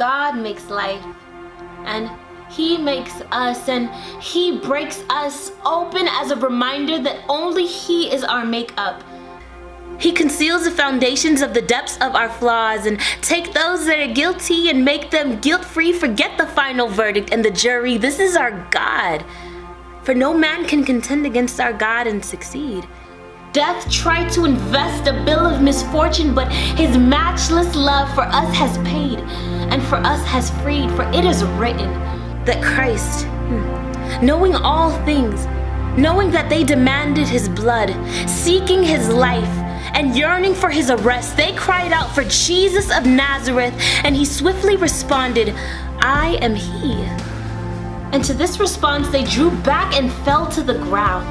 God makes life, and He makes us, and He breaks us open as a reminder that only He is our makeup. He conceals the foundations of the depths of our flaws and take those that are guilty and make them guilt-free. Forget the final verdict and the jury. This is our God. For no man can contend against our God and succeed. Death tried to invest a bill of misfortune, but His matchless love for us has paid and for us has freed. For it is written that Christ, knowing all things, knowing that they demanded His blood, seeking His life, and yearning for His arrest, they cried out for Jesus of Nazareth, and He swiftly responded, "I am He." And to this response, they drew back and fell to the ground.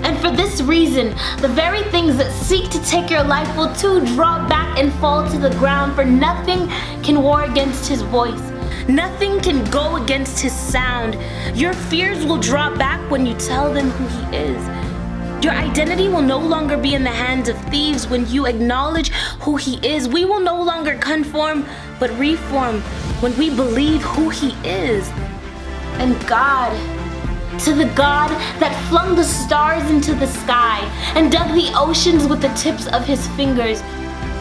And for this reason, the very things that seek to take your life will too draw back and fall to the ground, for nothing can war against His voice. Nothing can go against His sound. Your fears will draw back when you tell them who He is. Your identity will no longer be in the hands of thieves when you acknowledge who He is. We will no longer conform, but reform when we believe who He is. And God, to the God that flung the stars into the sky and dug the oceans with the tips of His fingers,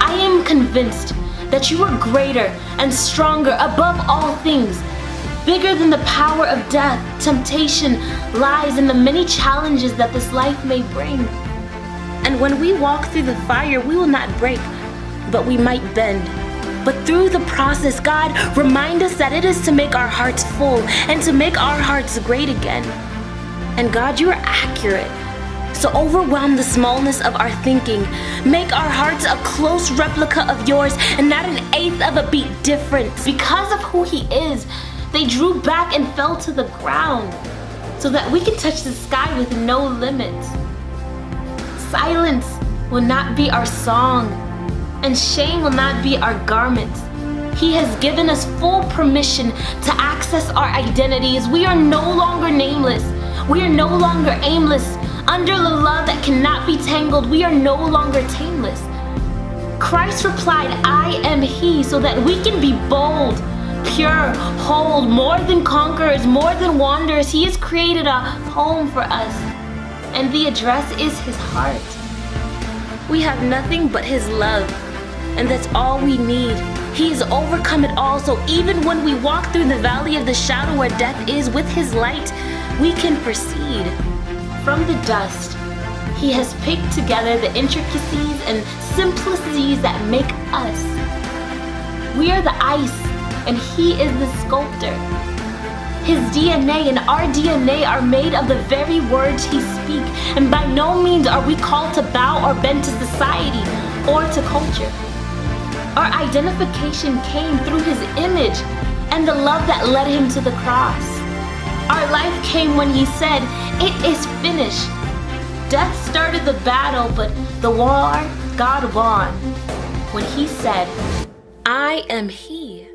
I am convinced that you are greater and stronger above all things, bigger than the power of death, temptation, lies, and the many challenges that this life may bring. And when we walk through the fire, we will not break, but we might bend. But through the process, God, remind us that it is to make our hearts full and to make our hearts great again. And God, you are accurate. So overwhelm the smallness of our thinking. Make our hearts a close replica of yours and not an eighth of a beat difference. Because of who He is, they drew back and fell to the ground so that we can touch the sky with no limits. Silence will not be our song, and shame will not be our garments. He has given us full permission to access our identities. We are no longer nameless. We are no longer aimless. Under the love that cannot be tangled, we are no longer tameless. Christ replied, "I am He," so that we can be bold, pure, whole, more than conquerors, more than wanderers. He has created a home for us, and the address is His heart. We have nothing but His love, and that's all we need. He has overcome it all, so even when we walk through the valley of the shadow where death is, with His light, we can proceed. From the dust, He has picked together the intricacies and simplicities that make us. We are the ice, and He is the sculptor. His DNA and our DNA are made of the very words He speaks, and by no means are we called to bow or bend to society or to culture. Our identification came through His image and the love that led Him to the cross. Our life came when He said, "It is finished." Death started the battle, but the war God won when He said, "I am He."